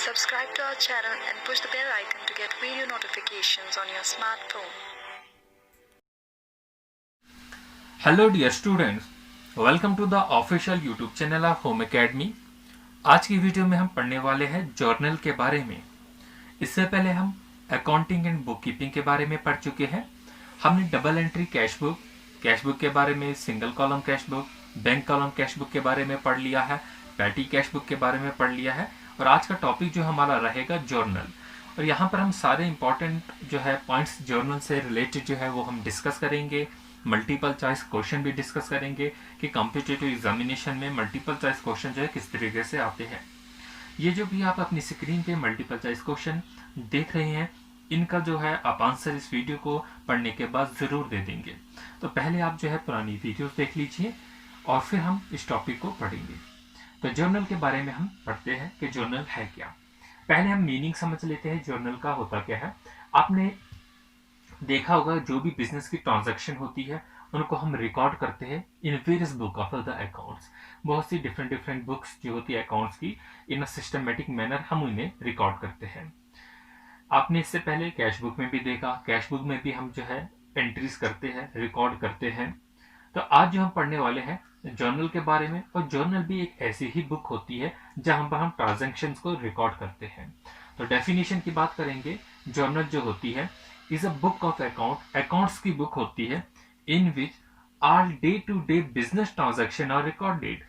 Subscribe to our channel and push the bell icon to get video notifications on your smartphone. Hello dear students, welcome to the official YouTube channel of Home Academy. आज की video में हम पढ़ने वाले हैं journal के बारे में। इससे पहले हम अकाउंटिंग एंड बुक कीपिंग के बारे में पढ़ चुके हैं। हमने डबल एंट्री कैश बुक के बारे में, single column cash book, bank column cash book के बारे में पढ़ लिया है, पैटी कैश बुक के बारे में पढ़ लिया है। और आज का टॉपिक जो हमारा रहेगा जर्नल, और यहाँ पर हम सारे इंपॉर्टेंट जो है पॉइंट्स जर्नल से रिलेटेड जो है वो हम डिस्कस करेंगे। मल्टीपल चॉइस क्वेश्चन भी डिस्कस करेंगे कि कॉम्पिटिटिव एग्जामिनेशन में मल्टीपल चॉइस क्वेश्चन जो है किस तरीके से आते हैं। ये जो भी आप अपनी स्क्रीन पे मल्टीपल चॉइस क्वेश्चन देख रहे हैं, इनका जो है आप आंसर इस वीडियो को पढ़ने के बाद जरूर दे देंगे। तो पहले आप जो है पुरानी वीडियोस देख लीजिए और फिर हम इस टॉपिक को पढ़ेंगे। तो जर्नल के बारे में हम पढ़ते हैं कि जर्नल है क्या। पहले हम मीनिंग समझ लेते हैं जर्नल का होता क्या है। आपने देखा होगा जो भी बिजनेस की ट्रांजैक्शन होती है उनको हम रिकॉर्ड करते हैं in various book of the accounts. बहुत सी डिफरेंट बुक्स जो होती है अकाउंट्स की, इन अ सिस्टमेटिक मैनर हम उन्हें रिकॉर्ड करते हैं। आपने इससे पहले कैश बुक में भी देखा, कैश बुक में भी हम जो है एंट्रीज करते हैं, रिकॉर्ड करते हैं। तो आज जो हम पढ़ने वाले हैं जर्नल के बारे में, और जर्नल भी एक ऐसी ही बुक होती है जहां पर हम ट्रांजैक्शन को रिकॉर्ड करते हैं। तो डेफिनेशन की बात करेंगे, जर्नल जो होती है is a book of accounts की बुक होती है in which all day to day business transaction are recorded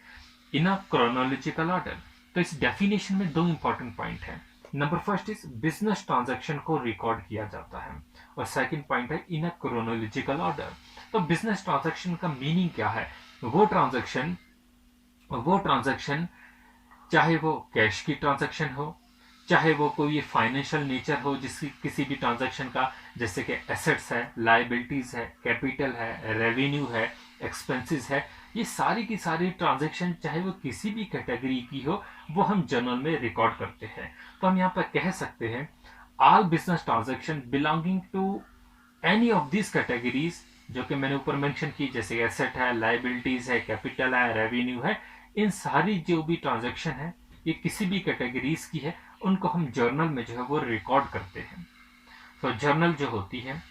in a chronological order. तो इस डेफिनेशन में दो इंपॉर्टेंट पॉइंट है। Number first is business transaction को रिकॉर्ड किया जाता है, और सेकंड पॉइंट है इन अ क्रोनोलॉजिकल ऑर्डर। तो बिजनेस ट्रांजैक्शन का मीनिंग क्या है? वो ट्रांजैक्शन चाहे वो कैश की ट्रांजैक्शन हो, चाहे वो कोई फाइनेंशियल नेचर हो, जिसकी किसी भी ट्रांजैक्शन का, जैसे कि एसेट्स है, लायबिलिटीज है, कैपिटल है, रेवेन्यू है, एक्सपेंसेस है, ये सारी की सारी ट्रांजैक्शन चाहे वो किसी भी कैटेगरी की हो, वो हम जर्नल में रिकॉर्ड करते हैं। तो हम यहाँ पर कह सकते हैं all business transaction belonging to any of this categories, जो कि मैंने ऊपर मेंशन की, जैसे एसेट है, लायबिलिटीज है, कैपिटल है, रेवेन्यू है, इन सारी जो भी ट्रांजैक्शन है ये किसी भी कैटेगरीज की है, उनको हम जर्नल में जो है वो रिकॉर्ड करते हैं। तो जर्नल जो होती है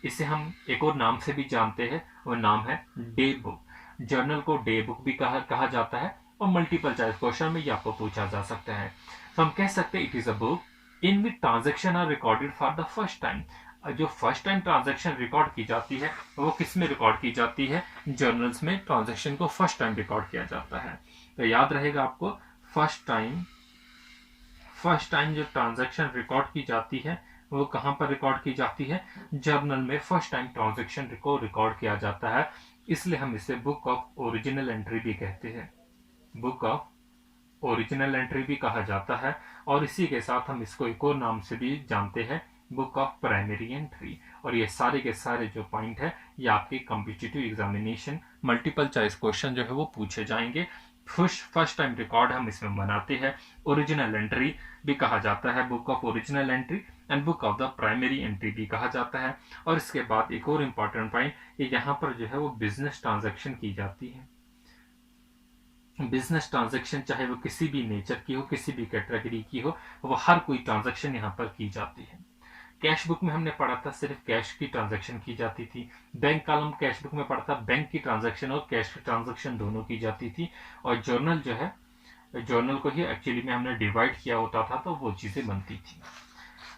इसे हम एक और नाम से भी जानते हैं, वो नाम है डे बुक। जर्नल को डे बुक भी कहा जाता है, और मल्टीपल चॉइस क्वेश्चन में ये आपको पूछा जा सकता है। तो हम कह सकते हैं it is a book in which transaction are recorded for the first time. जो फर्स्ट टाइम ट्रांजैक्शन रिकॉर्ड की जाती है वो किस में रिकॉर्ड की जाती है? जर्नल्स में ट्रांजैक्शन को फर्स्ट टाइम रिकॉर्ड किया जाता है। तो याद रहेगा आपको, फर्स्ट टाइम जो ट्रांजैक्शन रिकॉर्ड की जाती है वो कहां पर रिकॉर्ड की जाती है? जर्नल में फर्स्ट टाइम ट्रांजैक्शन को रिकॉर्ड किया जाता है। इसलिए हम इसे बुक ऑफ ओरिजिनल एंट्री भी कहते हैं, बुक ऑफ ओरिजिनल एंट्री भी कहा जाता है। और इसी के साथ हम इसको एक और नाम से भी जानते हैं, बुक ऑफ प्राइमरी एंट्री। और ये सारे के सारे जो पॉइंट है ये आपके competitive examination multiple choice question जो है वो पूछे जाएंगे। फर्स्ट टाइम रिकॉर्ड हम इसमें बनाते हैं। ओरिजिनल एंट्री भी कहा जाता है, book of original entry, and book of the primary entry भी कहा जाता है। और इसके बाद एक और इम्पॉर्टेंट पॉइंट, यहाँ पर जो है वो बिजनेस ट्रांजैक्शन की जाती है। बिजनेस ट्रांजैक्शन चाहे वो किसी भी नेचर की हो, किसी भी कैटेगरी की हो, वो हर कोई ट्रांजैक्शन यहाँ पर की जाती है। कैश बुक में हमने पढ़ा था सिर्फ कैश की ट्रांजैक्शन की जाती थी। बैंक कॉलम कैश बुक में पढ़ा था बैंक की ट्रांजैक्शन और कैश की ट्रांजैक्शन दोनों की जाती थी। और जर्नल जो है, जर्नल को ही एक्चुअली में हमने डिवाइड किया होता था, तो वो चीजें बनती थी।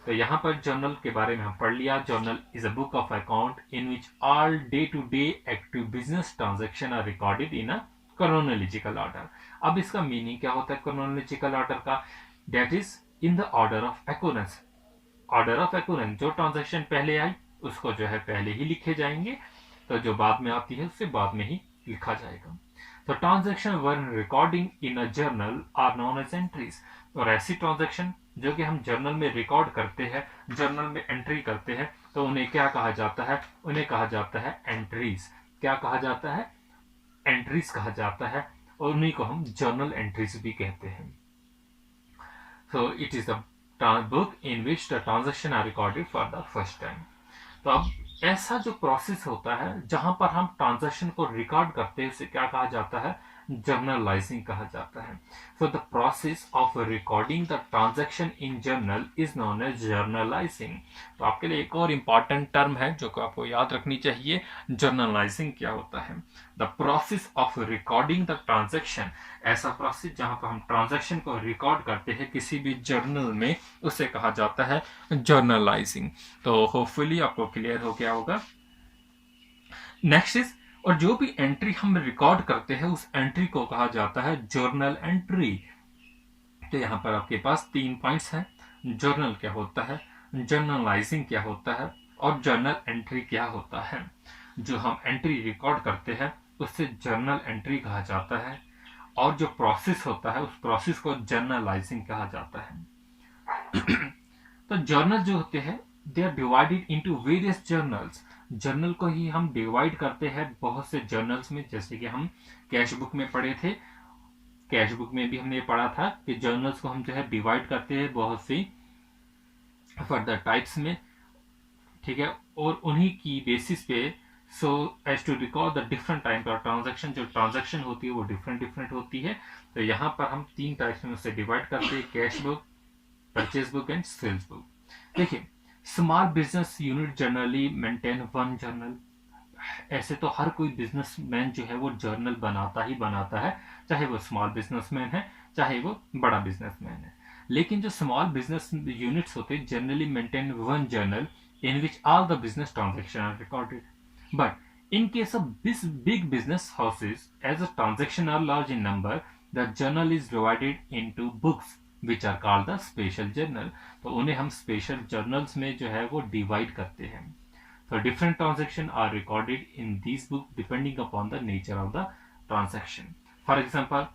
तो यहाँ पर जर्नल के बारे में हम पढ़ लिया। Journal is a book of account in which all day to day active business transaction are recorded in a chronological order. अब इसका मीनिंग क्या होता है क्रोनोलॉजिकल ऑर्डर का? That is in the order of occurrence. Order of occurrence, जो transaction पहले आई उसको जो है पहले ही लिखे जाएंगे, तो जो बाद में आती है उससे बाद में ही लिखा जाएगा। तो transaction one recording in a journal are known as entries. और ऐसी ट्रांजैक्शन जो कि हम जर्नल में रिकॉर्ड करते हैं, जर्नल में एंट्री करते हैं, तो उन्हें क्या कहा जाता है? उन्हें कहा जाता है एंट्रीज। क्या कहा जाता है? एंट्रीज कहा जाता है, और उन्हीं को हम जर्नल एंट्रीज भी कहते हैं। So it is the book in which the transaction are recorded for the first time. तो अब ऐसा जो प्रोसेस होता है जहां पर हम ट्रांजैक्शन को रिकॉर्ड करते हैं उसे क्या कहा जाता है? जर्नलाइजिंग कहा जाता है। So the process of recording the transaction in journal is known as journalizing. तो आपके लिए एक और इम्पॉर्टेंट टर्म है जो कि आपको याद रखनी चाहिए, जर्नलाइजिंग क्या होता है। The process of recording the transaction, ऐसा प्रोसेस जहां पर हम ट्रांजैक्शन को रिकॉर्ड करते हैं किसी भी जर्नल में, उसे कहा जाता है जर्नलाइजिंग। तो होपफुली आपको क्लियर हो गया होगा। नेक्स्ट इज, और जो भी एंट्री हम रिकॉर्ड करते हैं उस एंट्री को कहा जाता है जर्नल एंट्री। तो यहां पर आपके पास 3 पॉइंट्स हैं। जर्नल क्या होता है, जर्नलाइजिंग क्या होता है, और जर्नल एंट्री क्या होता है। जो हम एंट्री रिकॉर्ड करते हैं उससे जर्नल एंट्री कहा जाता है, और जो प्रोसेस होता है उस प्रोसेस को जर्नलाइजिंग कहा जाता है। तो जर्नल जो होते हैं they are divided into various journals. Journal को ही हम डिवाइड करते हैं बहुत से जर्नल्स में, जैसे कि हम कैश बुक में पढ़े थे। कैश बुक में भी हमने पढ़ा था कि जर्नल्स को हम जो है डिवाइड करते हैं बहुत सी फर्दर टाइप्स में, ठीक है। और उन्हीं की बेसिस पे so as to record the different type of transaction, जो ट्रांजैक्शन होती है वो डिफरेंट डिफरेंट होती है। तो यहाँ पर हम 3 टाइप्स में उसे डिवाइड करते हैं, cash book, purchase book and sales book. देखिए, small business unit generally maintain 1 journal. ऐसे तो हर कोई बिजनेसमैन जो है वो जर्नल बनाता ही बनाता है, चाहे वो स्मॉल बिजनेसमैन है चाहे वो बड़ा बिजनेसमैन है। लेकिन जो स्मॉल बिजनेस यूनिट्स होते हैं generally maintain 1 journal in which all the business transactions are recorded. But in case of this big business houses, as the transactions are large in number, the journal is divided into books which are called the special journal. तो उन्हें हम special journals में जो है वो divide करते हैं। So different transactions are recorded in these books depending upon the nature of the transaction. For example,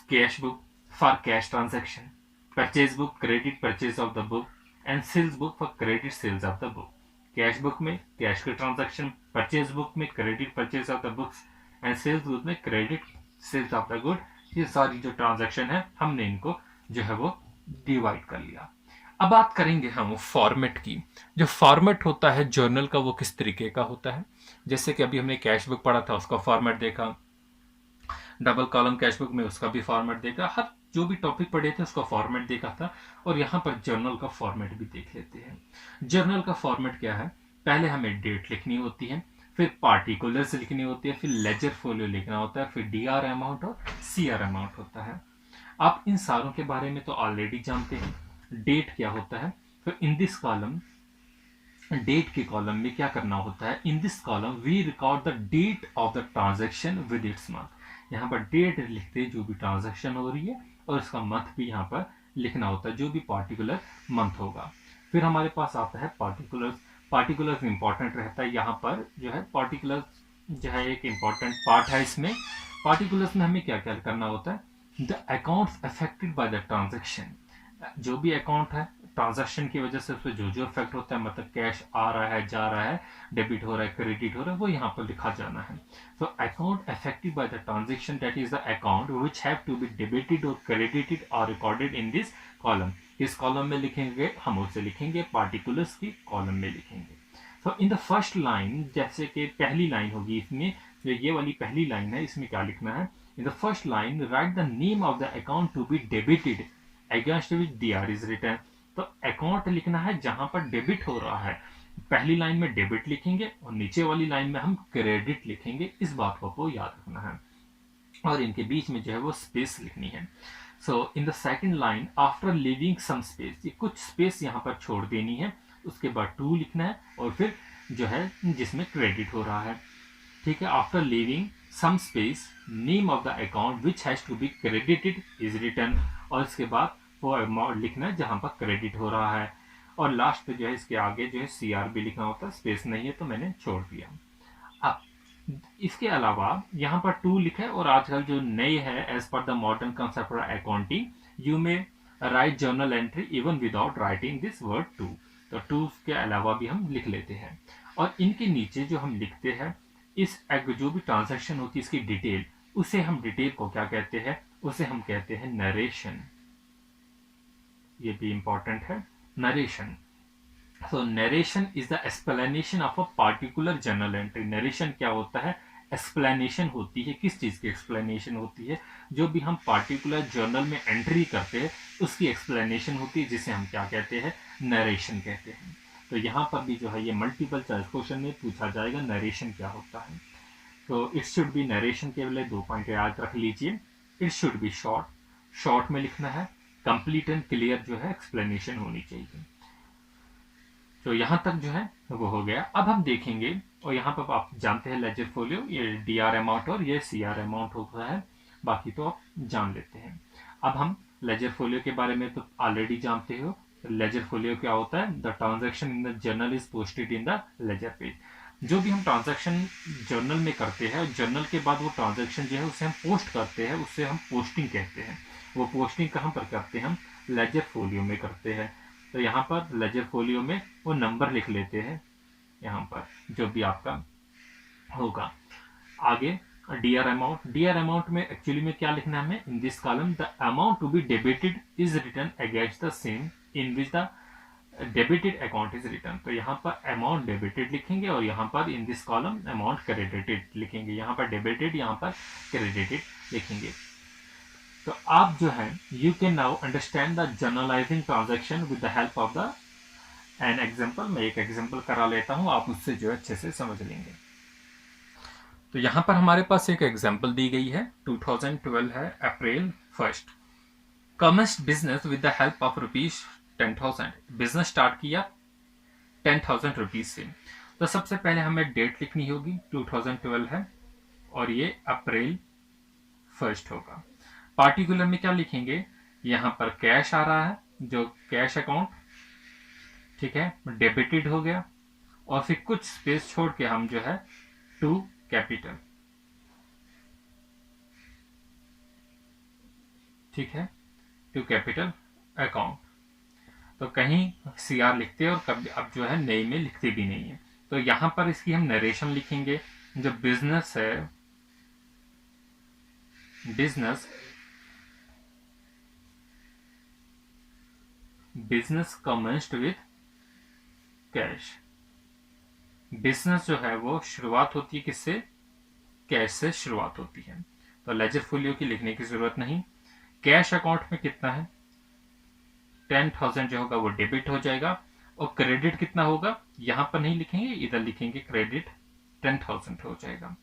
cash book for cash transaction, purchase book credit purchase of the book, and sales book for credit sales of the book. Cash book में cash के transaction, purchase book में credit purchase of the books, and sales book में credit sales of the good. ये सारी जो transaction है हमने इनको जो है वो डिवाइड कर लिया। अब बात करेंगे हम फॉर्मेट की। जो फॉर्मेट होता है जर्नल का वो किस तरीके का होता है। जैसे कि अभी हमने कैश बुक पढ़ा था, उसका फॉर्मेट देखा, डबल कॉलम कैश बुक में उसका भी फॉर्मेट देखा, हर जो भी टॉपिक पढ़े थे उसका फॉर्मेट देखा था। और यहाँ पर जर्नल का फॉर्मेट भी देख लेते हैं। जर्नल का फॉर्मेट क्या है, पहले हमें डेट लिखनी होती है, फिर पार्टिकुलर्स लिखनी होती है, फिर लेजर फोलियो लिखना होता है, फिर डीआर अमाउंट और सीआर अमाउंट होता है। आप इन सारों के बारे में तो ऑलरेडी जानते हैं। डेट क्या होता है, फिर इन दिस कॉलम, डेट के कॉलम में क्या करना होता है, in this column we record the date of the transaction with its month. यहाँ पर डेट लिखते हैं जो भी ट्रांजेक्शन हो रही है, और इसका मंथ भी यहाँ पर लिखना होता है, जो भी पार्टिकुलर मंथ होगा। फिर हमारे पास आता है पार्टिकुलर्स। पार्टिकुलर्स इंपॉर्टेंट रहता है, यहाँ पर जो है पार्टिकुलर्स जो है एक इंपॉर्टेंट पार्ट है। इसमें पार्टिकुलर्स में हमें क्या क्या करना होता है, the accounts affected by the transaction. जो भी अकाउंट है ट्रांजैक्शन की वजह से उसमें जो जो इफेक्ट होता है, मतलब कैश आ रहा है, जा रहा है, डेबिट हो रहा है, क्रेडिट हो रहा है, वो यहाँ पर लिखा जाना है। So account affected by the transaction, that is the account which have to be debited और क्रेडिटेड और रिकॉर्डेड इन दिस कॉलम। इस कॉलम में लिखेंगे हम, उसे लिखेंगे पार्टिकुलर्स की कॉलम में लिखेंगे। सो इन द फर्स्ट लाइन, जैसे कि पहली लाइन होगी इसमें, जो ये वाली पहली लाइन है, इसमें क्या लिखना है, in the first line write the name of the account to be debited against which DR is written. तो अकाउंट लिखना है जहां पर डेबिट हो रहा है, पहली लाइन में डेबिट लिखेंगे और नीचे वाली लाइन में हम क्रेडिट लिखेंगे। इस बात को आपको याद रखना है, और इनके बीच में जो है वो स्पेस लिखनी है। So in the second line after leaving some space, ये कुछ स्पेस यहाँ पर छोड़ देनी है, उसके बाद टू लिखना है, और फिर जो है जिसमें क्रेडिट हो रहा है, ठीक है। After leaving some space name of the account which has to be credited is written, और इसके बाद वो अमाउंट लिखना है जहां पर क्रेडिट हो रहा है, और लास्ट पे जो है इसके आगे जो है सीआर भी लिखना होता है। स्पेस नहीं है तो मैंने छोड़ दिया। अब इसके अलावा यहाँ पर टू लिखा है, और आजकल जो नए है as per the modern concept of accounting, you may write journal entry even without writing this word to. तो टू के अलावा भी हम लिख लेते हैं, और इनके नीचे जो हम लिखते हैं, इस जो भी ट्रांजेक्शन होती है इसकी डिटेल, उसे हम डिटेल को क्या कहते हैं, उसे हम कहते हैं नरेशन। ये भी इंपॉर्टेंट है, narration. So narration is the explanation of a particular journal entry. Narration क्या होता है, एक्सप्लेनेशन होती है। किस चीज़ की एक्सप्लेनेशन होती है? जो भी हम पार्टिकुलर जर्नल में एंट्री करते हैं उसकी एक्सप्लेनेशन होती है, जिसे हम क्या कहते हैं? नरेशन कहते हैं। तो यहाँ पर भी जो है ये मल्टीपल चॉइस क्वेश्चन में पूछा जाएगा नरेशन क्या होता है। तो इट शुड बी नरेशन के लिए 2 पॉइंट याद रख लीजिए। It should be short, short में लिखना है। कंप्लीट एंड क्लियर जो है एक्सप्लेनेशन होनी चाहिए। तो यहाँ तक जो है वो हो गया। अब हम देखेंगे, और यहाँ पर आप जानते हैं लेजर फोलियो ये डीआर अमाउंट और ये सीआर अमाउंट होता है, बाकी तो आप जान लेते हैं। अब हम लेजर फोलियो के बारे में तो ऑलरेडी जानते हो। लेजर फोलियो क्या होता है? The transaction in the journal is posted in the ledger page. जो भी हम ट्रांजैक्शन जर्नल में करते हैं, जर्नल के बाद वो ट्रांजैक्शन जो है उसे हम पोस्ट करते हैं, उससे हम पोस्टिंग कहते हैं। वो पोस्टिंग कहाँ पर करते हैं? हम लेजर फोलियो में करते हैं। तो यहाँ पर लेजर फोलियो में वो नंबर लिख लेते हैं, यहाँ पर जो भी आपका होगा। आगे डीआर अमाउंट, डीआर अमाउंट में एक्चुअली में क्या लिखना है हमें? In this column the amount to be debited is written against the same in which the debited account is written. तो यहाँ पर अमाउंट डेबिटेड लिखेंगे और यहाँ पर in this column amount credited लिखेंगे। यहाँ पर डेबिटेड, यहाँ पर क्रेडिटेड लिखेंगे। तो आप जो है you can now understand the journalising transaction with the help of the an example. मैं एक एग्जाम्पल करा लेता हूँ, आप उससे जो है अच्छे से समझ लेंगे। तो यहाँ पर हमारे पास एक एग्जाम्पल दी गई है। 2012 है, अप्रैल 1। Commenced business with the help of ₹10,000। Business start किया 10,000 रुपीज से। तो सबसे पहले हमें डेट लिखनी होगी, 2012 है और ये अप्रैल 1 होगा। पार्टिकुलर में क्या लिखेंगे? यहाँ पर कैश आ रहा है, जो कैश अकाउंट, ठीक है, डेबिटेड हो गया। और फिर कुछ स्पेस छोड़ के हम जो है टू कैपिटल, ठीक है, टू कैपिटल अकाउंट। तो कहीं सीआर लिखते हैं और कभी अब जो है नई में लिखते भी नहीं है। तो यहां पर इसकी हम नरेशन लिखेंगे। जो बिजनेस है, business commenced with cash. Business जो है वो शुरुआत होती है किससे? कैश से शुरुआत होती है। तो लेजर फोलियो की लिखने की जरूरत नहीं। कैश अकाउंट में कितना है? 10,000 जो होगा वो डेबिट हो जाएगा। और क्रेडिट कितना होगा? यहां पर नहीं लिखेंगे, इधर लिखेंगे क्रेडिट 10,000 हो जाएगा।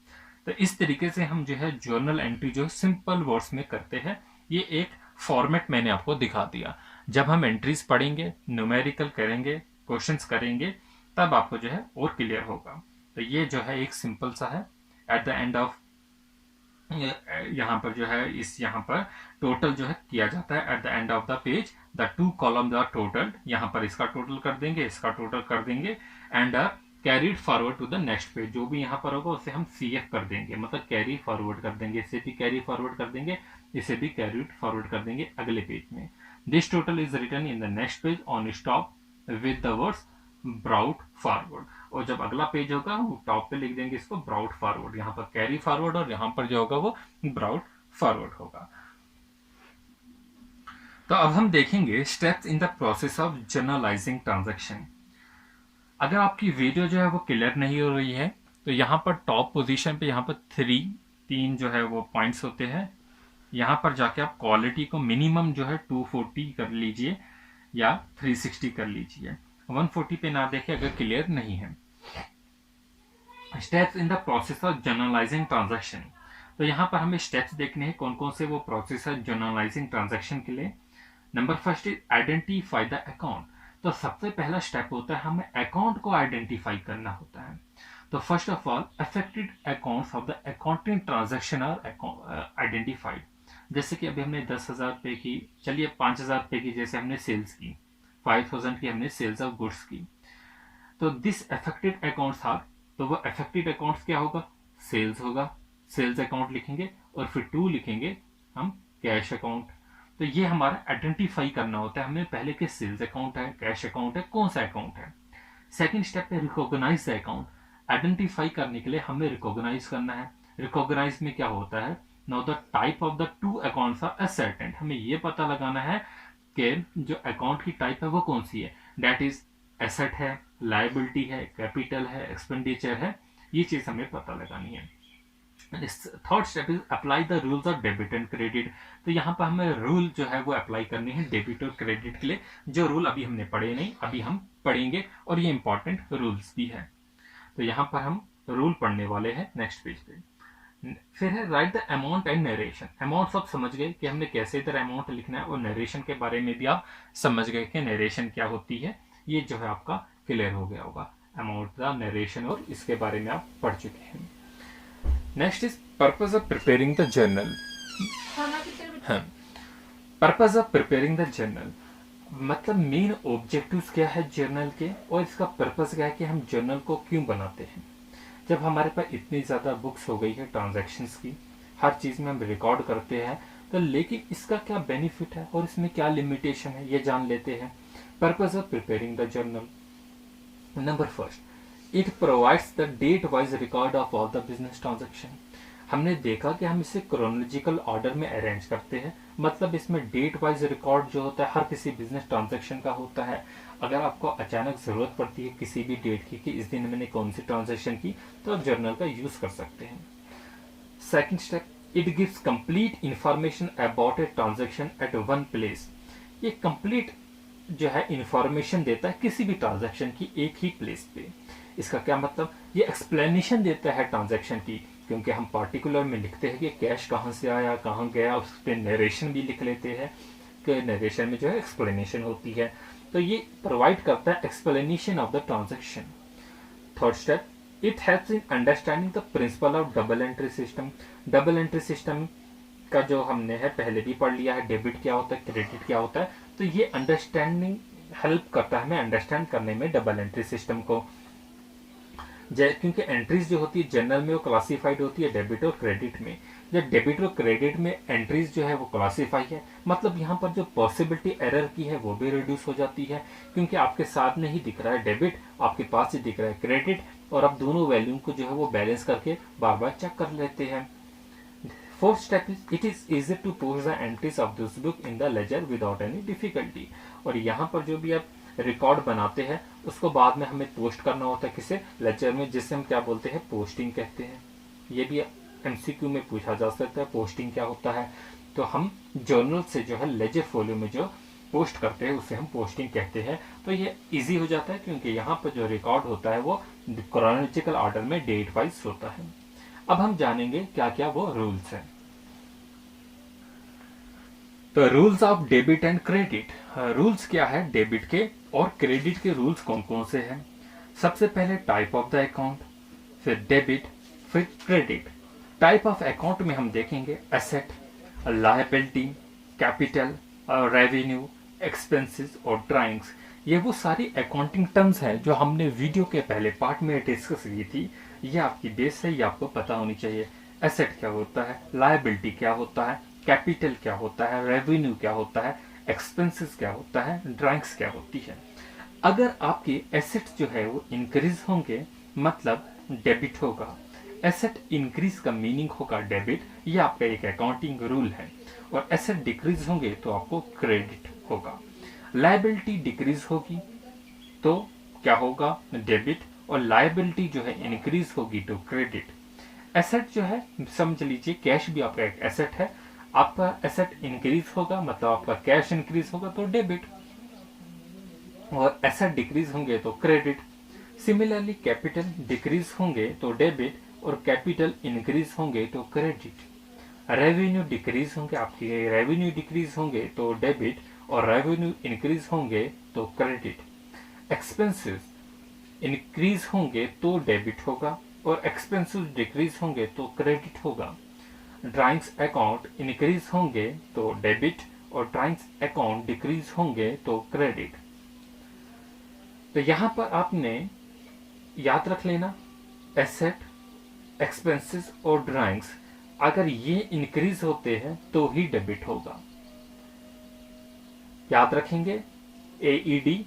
तो इस तरीके से हम जो है जर्नल एंट्री जो सिंपल वर्ड्स में करते हैं। ये एक फॉर्मेट मैंने आपको दिखा दिया। जब हम एंट्रीज पढ़ेंगे, न्यूमेरिकल करेंगे, क्वेश्चंस करेंगे, तब आपको जो है और क्लियर होगा। तो ये जो है एक सिंपल सा है। एट द एंड ऑफ यहाँ पर जो है इस यहाँ पर टोटल जो है किया जाता है। At the end of the page the 2 column the total, यहाँ पर इसका टोटल कर देंगे, इसका टोटल कर देंगे, and carried forward to the next page. जो भी यहाँ पर होगा उसे हम CF कर देंगे, मतलब कैरी फॉरवर्ड कर देंगे। इसे भी कैरी फॉरवर्ड कर देंगे, इसे भी कैरीड फॉरवर्ड कर देंगे अगले पेज में। This total is written in the next page on top with the words brought forward. और जब अगला पेज होगा वो टॉप पे लिख देंगे इसको ब्राउट फॉरवर्ड। यहाँ पर कैरी फॉरवर्ड और यहाँ पर जो होगा वो ब्राउट फॉरवर्ड होगा। तो अब हम देखेंगे steps in the process of journalising transaction. अगर आपकी वीडियो जो है वो क्लियर नहीं हो रही है तो यहाँ पर टॉप पोजीशन पे यहाँ पर 3 जो है वो पॉइंट्स होते हैं। यहाँ पर जाके आप क्वालिटी को मिनिमम जो है 240 कर लीजिए या 360 कर लीजिए। 140 पे ना देखे अगर क्लियर नहीं है। Steps in the process of journalising transaction. तो यहाँ पर हमें स्टेप्स देखने हैं कौन कौन से वो प्रोसेस है जर्नलाइजिंग ट्रांजैक्शन के लिए। Number first is identify the account. तो सबसे पहला स्टेप होता है हमें अकाउंट को आइडेंटिफाई करना होता है। तो first of all affected accounts of the accounting transaction are identified. जैसे कि अभी हमने 10,000 रुपए की, चलिए 5,000 रुपए की जैसे हमने सेल्स की, 5,000 की हमने सेल्स ऑफ गुड्स की। तो दिस अफेक्टेड अकाउंट्स आर, तो वो अफेक्टेड अकाउंट्स क्या होगा? सेल्स होगा, सेल्स अकाउंट लिखेंगे और फिर 2 लिखेंगे हम कैश अकाउंट। तो ये हमारा आइडेंटिफाई करना होता है हमें पहले के सेल्स अकाउंट है, कैश अकाउंट है, कौन सा अकाउंट है। सेकंड स्टेप है रिकॉग्नाइज द अकाउंट। आइडेंटिफाई करने के लिए हमें रिकॉग्नाइज करना है। रिकॉग्नाइज में क्या होता है? Now the type of the 2 accounts are ascertain. हमें ये पता लगाना है कि जो अकाउंट की टाइप है वो कौन सी है। दैट इज एसेट है, लायबिलिटी है, कैपिटल है, एक्सपेंडिचर है। ये चीज हमें पता लगानी है। Third step is apply the rules of debit and credit. तो यहाँ पर हमें रूल जो है वो अप्लाई करने हैं डेबिट और क्रेडिट के लिए, जो रूल अभी हमने पढ़े नहीं, अभी हम पढ़ेंगे और ये इंपॉर्टेंट रूल्स भी है। तो यहाँ पर हम रूल पढ़ने वाले हैं नेक्स्ट पेज पे। फिर है right the amount and narration. Amount सब समझ गए कि हमने कैसे इधर अमाउंट लिखना है, और नरेशन के बारे में भी आप समझ गए कि नरेशन क्या होती है। ये जो है आपका क्लियर हो गया होगा, अमाउंट द नरेशन, और इसके बारे में आप पढ़ चुके हैं। Next is purpose of preparing the journal. हाँ, purpose of preparing the journal मतलब मेन ऑब्जेक्टिव्स क्या है जर्नल के, और इसका पर्पज क्या है कि हम जर्नल को क्यों बनाते हैं। जब हमारे पास इतनी ज़्यादा बुक्स हो गई है ट्रांजैक्शंस की, हर चीज़ में हम रिकॉर्ड करते हैं, तो लेकिन इसका क्या बेनिफिट है और इसमें क्या लिमिटेशन है ये जान लेते हैं। Purpose of preparing the journal. Number first, it provides the date wise record of all the business transaction. हमने देखा कि हम इसे क्रोनोलॉजिकल ऑर्डर में अरेंज करते हैं, मतलब इसमें डेट वाइज रिकॉर्ड जो होता है हर किसी बिजनेस ट्रांजैक्शन का होता है। अगर आपको अचानक जरूरत पड़ती है किसी भी डेट की कि इस दिन मैंने कौन सी ट्रांजैक्शन की, तो आप जर्नल का यूज कर सकते हैं। Second step, it gives complete information about a transaction at one place. ये कंप्लीट जो है इंफॉर्मेशन देता है किसी भी ट्रांजैक्शन की एक ही प्लेस पे। इसका क्या मतलब, ये एक्सप्लेनेशन देता है ट्रांजैक्शन की, क्योंकि हम पार्टिकुलर में लिखते हैं कि कैश कहाँ से आया कहाँ गया, उस पर नरेशन भी लिख लेते हैं कि नरेशन में जो है एक्सप्लेनेशन होती है। तो ये प्रोवाइड करता है explanation of the transaction. Third step, it helps in understanding the principle of double entry system. Double entry system का जो हमने है पहले भी पढ़ लिया है, डेबिट क्या होता है क्रेडिट क्या होता है, तो ये अंडरस्टैंडिंग हेल्प करता है हमें अंडरस्टैंड करने में डबल एंट्री सिस्टम को। क्योंकि एंट्रीज जो होती है जर्नल में वो क्लासिफाइड होती है डेबिट और क्रेडिट में। जब डेबिट और क्रेडिट में एंट्रीज जो है वो क्लासिफाई है, मतलब यहाँ पर जो पॉसिबिलिटी एरर की है वो भी रिड्यूस हो जाती है, क्योंकि आपके साथ में ही दिख रहा है डेबिट, आपके पास ही दिख रहा है क्रेडिट, और आप दोनों वैल्यू को जो है वो बैलेंस करके बार बार चेक कर लेते हैं। Fourth step is it is easy to post the entries of this book in the ledger without any difficulty. और यहाँ पर जो भी आप रिकॉर्ड बनाते हैं उसको बाद में हमें पोस्ट करना होता है किसे, लेजर में, जिसे हम क्या बोलते हैं, पोस्टिंग कहते हैं। ये भी एमसीक्यू में पूछा जा सकता है पोस्टिंग क्या होता है। तो हम जर्नल से जो है लेजर फोलियो में जो पोस्ट करते हैं उसे हम पोस्टिंग कहते हैं। तो ये इजी हो जाता है क्योंकि यहाँ पर जो रिकॉर्ड होता है वो क्रोनोलॉजिकल ऑर्डर में डेट वाइज होता है। अब हम जानेंगे क्या क्या वो रूल्स हैं। तो rules of debit and credit. Rules क्या है डेबिट के और क्रेडिट के रूल्स कौन कौन से हैं। सबसे पहले टाइप ऑफ द अकाउंट, फिर डेबिट, फिर क्रेडिट। टाइप ऑफ अकाउंट में हम देखेंगे asset, liability, capital, revenue, expenses और ड्राइंग्स। ये वो सारी अकाउंटिंग टर्म्स हैं जो हमने वीडियो के पहले पार्ट में डिस्कस की थी। ये आपकी बेस है, ये आपको पता होनी चाहिए। एसेट क्या होता है, लायबिलिटी क्या होता है, कैपिटल क्या होता है, रेवेन्यू क्या होता है, एक्सपेंसेस क्या होता है, ड्राइंग्स क्या होती है। अगर आपके एसेट जो है वो इंक्रीज होंगे मतलब डेबिट होगा, एसेट इंक्रीज का मीनिंग होगा डेबिट, ये आपका एक अकाउंटिंग रूल है। और एसेट डिक्रीज होंगे तो आपको क्रेडिट होगा। लायबिलिटी डिक्रीज होगी तो क्या होगा, डेबिट, और लायबिलिटी जो है इंक्रीज होगी तो क्रेडिट। एसेट जो है समझ लीजिए कैश भी आपका एक एसेट है, आपका एसेट इंक्रीज होगा मतलब आपका कैश इंक्रीज होगा तो डेबिट, और एसेट डिक्रीज होंगे तो क्रेडिट। सिमिलरली कैपिटल डिक्रीज होंगे तो डेबिट, और कैपिटल इंक्रीज होंगे तो क्रेडिट। रेवेन्यू डिक्रीज होंगे, आपकी रेवेन्यू डिक्रीज होंगे तो डेबिट, और रेवेन्यू इंक्रीज होंगे तो क्रेडिट। एक्सपेंसेस इंक्रीज होंगे तो डेबिट होगा, और एक्सपेंसेस डिक्रीज होंगे तो क्रेडिट होगा। ड्राइंग्स अकाउंट इंक्रीज होंगे तो डेबिट, और ड्राइंग्स अकाउंट डिक्रीज होंगे तो क्रेडिट। तो यहां पर आपने याद रख लेना, एसेट, एक्सपेंसेस और ड्राइंग्स अगर ये इंक्रीज होते हैं तो ही डेबिट होगा। याद रखेंगे, एईडी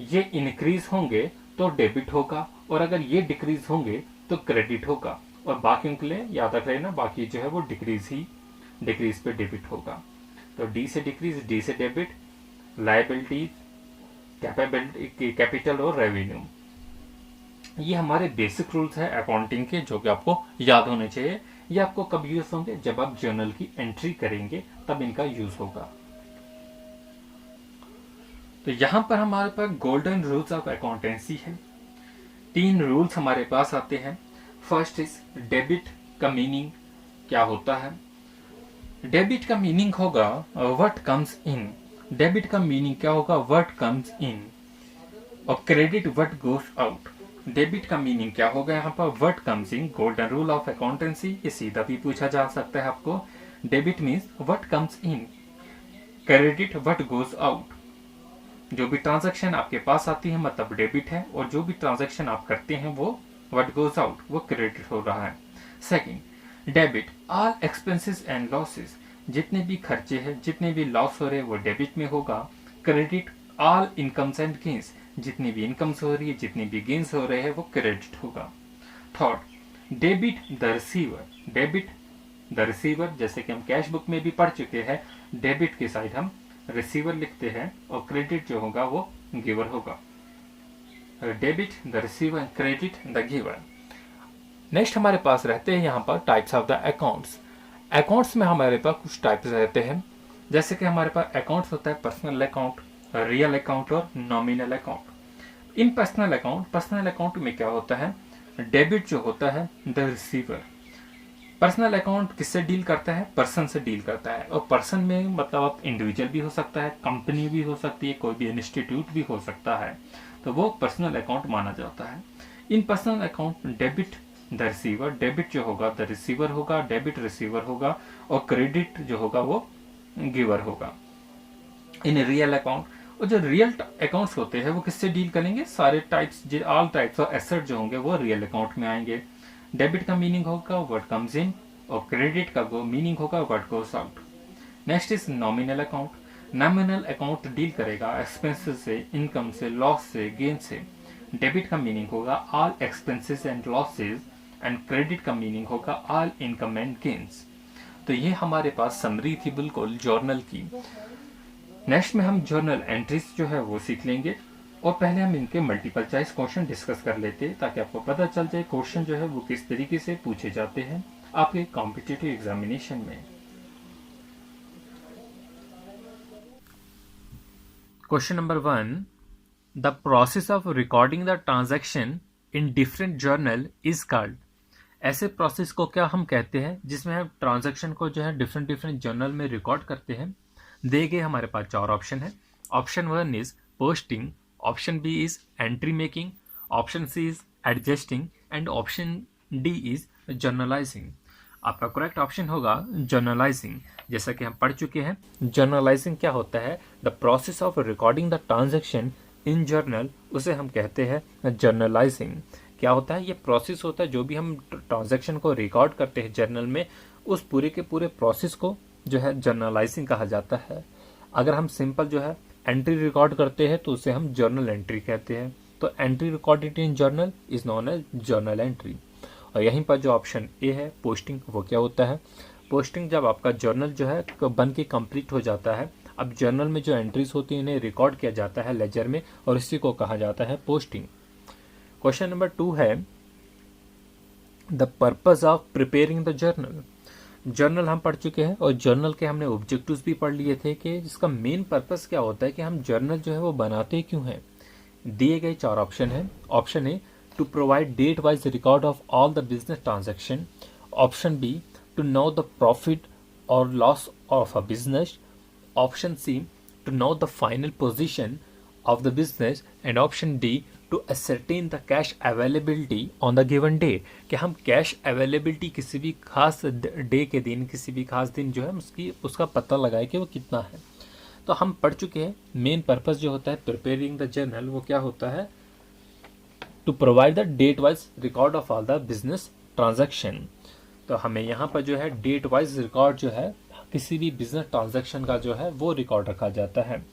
ये इंक्रीज होंगे तो डेबिट होगा, और अगर ये डिक्रीज होंगे तो क्रेडिट होगा। और बाकियों के लिए याद रख लेना, बाकी जो है वो डिक्रीज पे डेबिट होगा। तो डी से डिक्रीज, डी से डेबिट, लायबिलिटी, कैपिटल और रेवेन्यू। ये हमारे बेसिक रूल्स है अकाउंटिंग के, जो कि आपको याद होने चाहिए। ये आपको कब यूज होंगे, जब आप जर्नल की एंट्री करेंगे तब इनका यूज होगा। तो यहां पर हमारे पास गोल्डन रूल्स ऑफ अकाउंटेंसी है। 3 रूल्स हमारे पास आते हैं। फर्स्ट इज डेबिट का मीनिंग क्या होता है। डेबिट का मीनिंग होगा व्हाट कम्स इन। डेबिट का मीनिंग क्या होगा, व्हाट कम्स इन। और credit what goes out. Debit का मीनिंग क्या होगा यहाँ पर, what comes in. Golden rule of accountancy, ये सीधा भी पूछा जा सकता है आपको। Debit means what comes in, credit what goes out. जो भी ट्रांजैक्शन आपके पास आती है मतलब डेबिट है, और जो भी ट्रांजैक्शन आप करते हैं वो व्हाट गोज आउट, वो क्रेडिट हो रहा है। Second, debit all expenses and losses. जितने भी खर्चे हैं, जितने भी लॉस हो रहे हैं वो डेबिट में होगा। Credit all incomes and gains. जितनी भी इनकम्स हो रही है, जितनी भी गेन्स हो रहे हैं वो क्रेडिट होगा। Third, debit the receiver. Debit the receiver, जैसे कि हम कैश बुक में भी पढ़ चुके हैं, डेबिट की साइड हम रिसीवर लिखते हैं और क्रेडिट जो होगा वो गिवर होगा। Debit the receiver, credit the giver. Next हमारे पास रहते हैं यहाँ पर types of the accounts. Accounts में हमारे पास कुछ टाइप्स रहते हैं, जैसे कि हमारे पास अकाउंट्स होता है पर्सनल अकाउंट, रियल अकाउंट और नॉमिनल अकाउंट। इन पर्सनल अकाउंट में क्या होता है, डेबिट जो होता है द रिसीवर। पर्सनल अकाउंट किससे डील करता है, पर्सन से डील करता है। और पर्सन में मतलब आप इंडिविजुअल भी हो सकता है, कंपनी भी हो सकती है, कोई भी इंस्टीट्यूट भी हो सकता है, तो वो पर्सनल अकाउंट माना जाता है। In personal account debit the receiver, debit जो होगा द रिसीवर होगा, डेबिट रिसीवर होगा, और क्रेडिट जो होगा वो गिवर होगा। इन रियल अकाउंट, और जो रियल अकाउंट्स होते हैं वो किससे डील करेंगे, सारे types, all types of asset जो होंगे वो रियल अकाउंट में आएंगे। डेबिट का मीनिंग होगा व्हाट कम्स इन, और क्रेडिट का मीनिंग होगा what goes out. Next is nominal account. Nominal account deal करेगा एक्सपेंसेस से, इनकम से, लॉस से, गेन से। डेबिट का मीनिंग होगा all expenses and losses, and credit का मीनिंग होगा ऑल इनकम एंड गेन्स। तो ये हमारे पास समरी थी बिल्कुल जर्नल की। नेक्स्ट में हम जर्नल एंट्रीज जो है वो सीख लेंगे, और पहले हम इनके मल्टीपल चॉइस क्वेश्चन डिस्कस कर लेते हैं, ताकि आपको पता चल जाए क्वेश्चन जो है वो किस तरीके से पूछे जाते हैं आपके कॉम्पिटिटिव एग्जामिनेशन में। Question number 1, the process of recording the transaction in different journal is called. ऐसे प्रोसेस को क्या हम कहते हैं जिसमें हम ट्रांजैक्शन को जो है डिफरेंट जर्नल में रिकॉर्ड करते हैं। दिए गए हमारे पास 4 ऑप्शन है। Option 1 is posting, option B is entry making, option C is adjusting, and option D is journalizing. आपका करेक्ट ऑप्शन होगा जर्नलाइजिंग। जैसा कि हम पढ़ चुके हैं, जर्नलाइजिंग क्या होता है, the process of recording the transaction in journal, उसे हम कहते हैं जर्नलाइजिंग। क्या होता है, ये प्रोसेस होता है जो भी हम ट्रांजैक्शन को रिकॉर्ड करते हैं जर्नल में, उस पूरे के पूरे प्रोसेस को जो है जर्नलाइजिंग कहा जाता है। अगर हम सिंपल जो है एंट्री रिकॉर्ड करते हैं तो उसे हम जर्नल एंट्री कहते हैं। तो entry recorded in journal is known as journal entry. और यहीं पर जो ऑप्शन ए है पोस्टिंग, वो क्या होता है, पोस्टिंग जब आपका जर्नल जो है बन के कंप्लीट हो जाता है, अब जर्नल में जो एंट्रीज होती है इन्हें रिकॉर्ड किया जाता है लेजर में, और इसी को कहा जाता है पोस्टिंग। क्वेश्चन नंबर 2 है the purpose of preparing the journal. Journal हम पढ़ चुके हैं, और जर्नल के हमने ऑब्जेक्टिव्स भी पढ़ लिए थे कि जिसका मेन पर्पस क्या होता है कि हम जर्नल जो है वो बनाते क्यों हैं। दिए गए 4 ऑप्शन है। Option A to provide date wise record of all the business transaction, option B to know the profit और loss of a business, option C to know the final position of the business, and option D to ascertain the cash availability on the given day, कि हम cash availability किसी भी खास day के दिन, किसी भी खास दिन जो है उसका पता लगाए कि वो कितना है। तो हम पढ़ चुके हैं मेन पर्पस जो होता है प्रिपेयरिंग द जर्नल, वो क्या होता है, to provide the date wise record of all the business transaction. तो हमें यहाँ पर जो है डेट वाइज रिकॉर्ड जो है किसी भी बिजनेस ट्रांजैक्शन का जो है वो रिकॉर्ड रखा जाता है।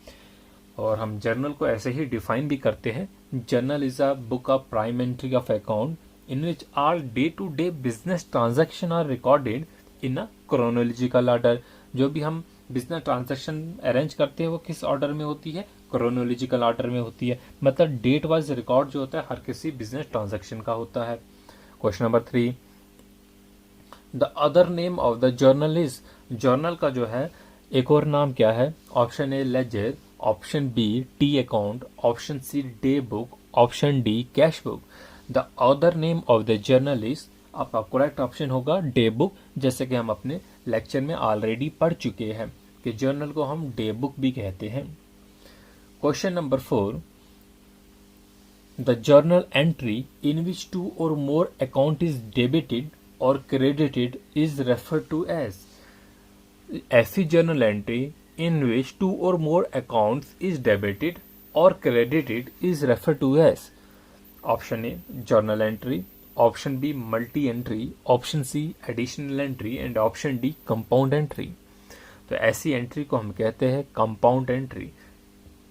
और हम जर्नल को ऐसे ही डिफाइन भी करते हैं, journal is a book of prime entry of account in which all day to day business transaction are recorded in a chronological order. जो भी हम बिजनेस ट्रांजैक्शन अरेंज करते हैं वो किस ऑर्डर में होती है, क्रोनोलॉजिकल ऑर्डर में होती है, मतलब डेट वाइज रिकॉर्ड जो होता है हर किसी बिजनेस ट्रांजैक्शन का होता है। Question number 3, the other name of the journal is, journal का जो है एक और नाम क्या है? Option A ledger, option B T account, option C day book, option D cash book. The other name of the journal is, आपका correct option होगा डे बुक, जैसे कि हम अपने लेक्चर में ऑलरेडी पढ़ चुके हैं कि जर्नल को हम डे बुक भी कहते हैं। Question number 4, the journal entry in which 2 or more account is debited or credited is referred to as, ऐसी journal entry in which 2 or more accounts is debited or credited is referred to as, option A journal entry, option B multi entry, option C additional entry and option D compound entry. तो ऐसी entry को हम कहते हैं compound entry.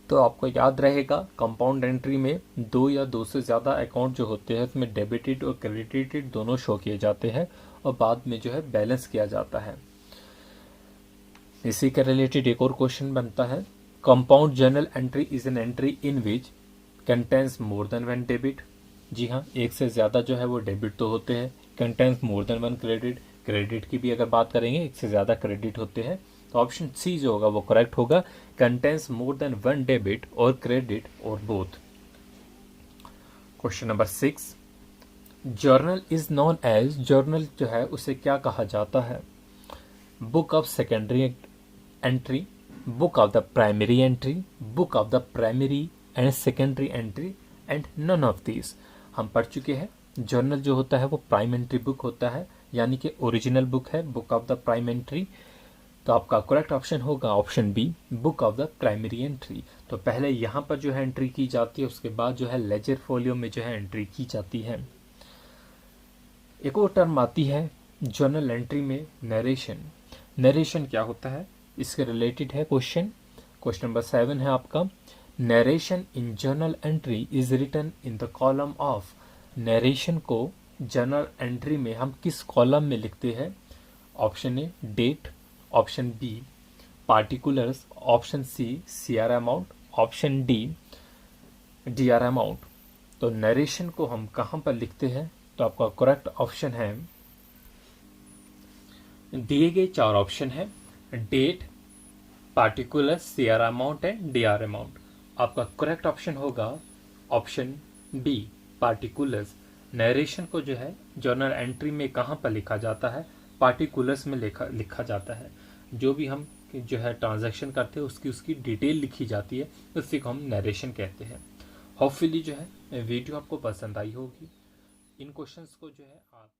तो आपको याद रहेगा कंपाउंड एंट्री में 2 या 2 से ज़्यादा अकाउंट जो होते हैं उसमें डेबिटेड और क्रेडिटेड दोनों शो किए जाते हैं और बाद में जो है बैलेंस किया जाता है। इसी के रिलेटेड एक और क्वेश्चन बनता है, compound journal entry is an entry in which contains more than 1 debit. जी हाँ, एक से ज़्यादा जो है वो डेबिट तो होते हैं, contains more than 1 credit, credit की भी अगर बात करेंगे एक से ज़्यादा क्रेडिट होते हैं। तो ऑप्शन सी जो होगा वो करेक्ट होगा, कंटेन्स मोर देन 1 डेबिट और क्रेडिट और both. Question number 6, journal is known as, journal जो है उसे क्या कहा जाता है? Book of secondary entry, book of the primary entry, book of the primary and secondary entry and none of these. हम पढ़ चुके हैं जर्नल जो होता है वो प्राइम एंट्री बुक होता है, यानी कि ओरिजिनल बुक है, book of the prime entry. तो आपका करेक्ट ऑप्शन होगा option B, book of the primary entry. तो पहले यहाँ पर जो है एंट्री की जाती है, उसके बाद जो है लेजर फोलियो में जो है एंट्री की जाती है। एक और टर्म आती है जर्नल एंट्री में, नरेशन। नरेशन क्या होता है, इसके रिलेटेड है क्वेश्चन। क्वेश्चन नंबर 7 है आपका, narration in journal entry is written in the column of. Narration को जर्नल एंट्री में हम किस कॉलम में लिखते हैं? Option A date, option B particulars, option C CR amount, option D DR amount. तो नरेशन को हम कहां पर लिखते हैं? तो आपका करेक्ट ऑप्शन है, दिए गए 4 ऑप्शन है, date, particulars, CR amount and DR amount. आपका करेक्ट ऑप्शन होगा ऑप्शन बी पार्टिकुलर्स। नरेशन को जो है जर्नल एंट्री में कहां पर लिखा जाता है? पार्टिकुलर्स में लिखा जाता है। जो भी हम जो है ट्रांजैक्शन करते हैं उसकी डिटेल लिखी जाती है, उसी को हम नरेशन कहते हैं। होपफुली जो है वीडियो आपको पसंद आई होगी। इन क्वेश्चंस को जो है आप